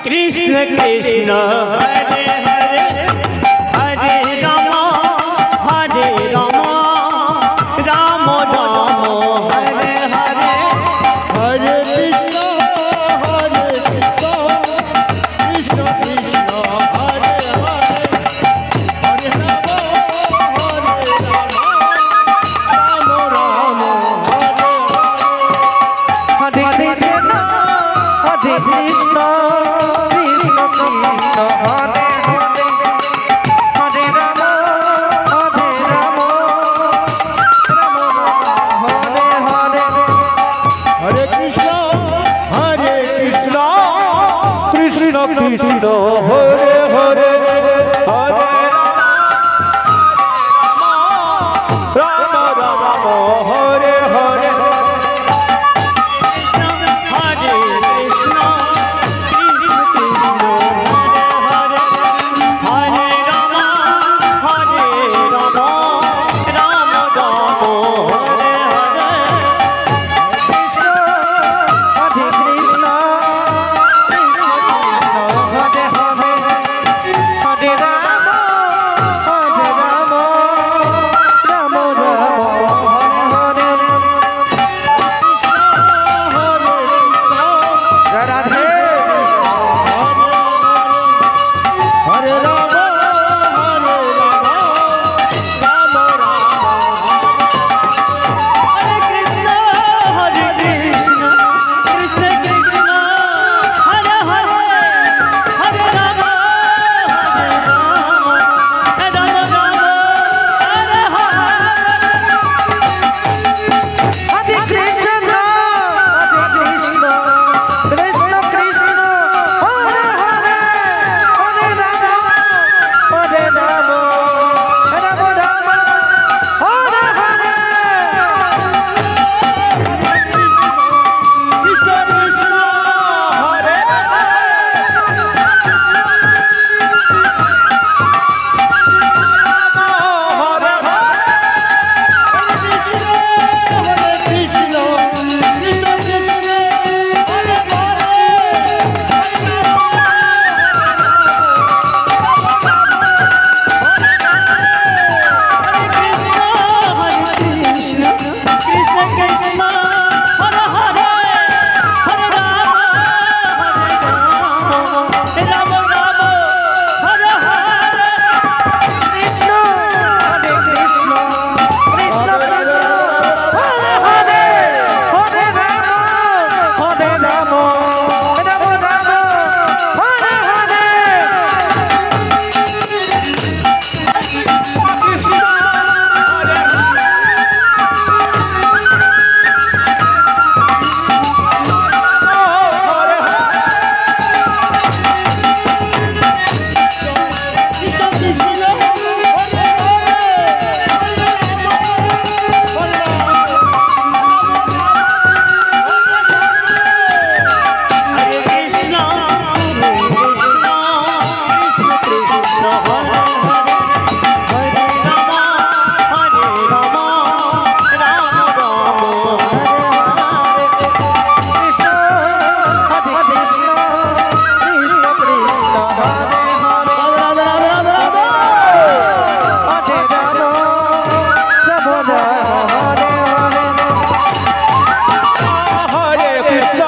Krishna Krishna Hare Hare Hare Ram Ram Ram Hare Hare Hare Krishna Krishna Krishna Hare Hare Hare Ram Ram Ram Hare Krishna Krishna Krishna Hare Hare Hare Ram Ram Hare Hare Hare Krishna Krishna Krishna Hare Hare Hare Ram Ram Hare Hare Krishna Hare Krishna Krishna Krishna Hare Hare Hare Ram Ram Ram Hare Hare Krishna Hare Krishna Krishna Krishna Hare Hare Hare Ram Ram Ram Hare Hare Radhe Hare Ram Ram Hare Krishna Krishna Krishna Hare Hare Hare Ram Ram Hare Hare Hare Krishna Krishna Krishna Hare Hare Hare Ram Ram Ram Hare Hare Krishna Krishna Hare Krishna Krishna Hare Hare Hare Ram Ram Hare Hare Krishna Hare Krishna Krishna Krishna Hare Hare Hare Ram Ram Hare Hare Hare Krishna Krishna Krishna Hare Hare Hare Ram Ram Hare Krishna Hare Krishna Krishna Krishna Hare Hare Hare Ram Hare Hare Hare Krishna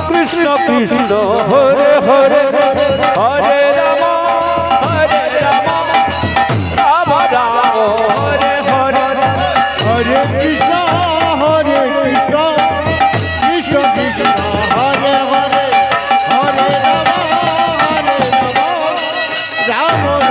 Krishna Krishna Hare Hare Hare Ram Ram Ram Hare Hare Hare Krishna Krishna Krishna Hare Hare Hare Ram Ram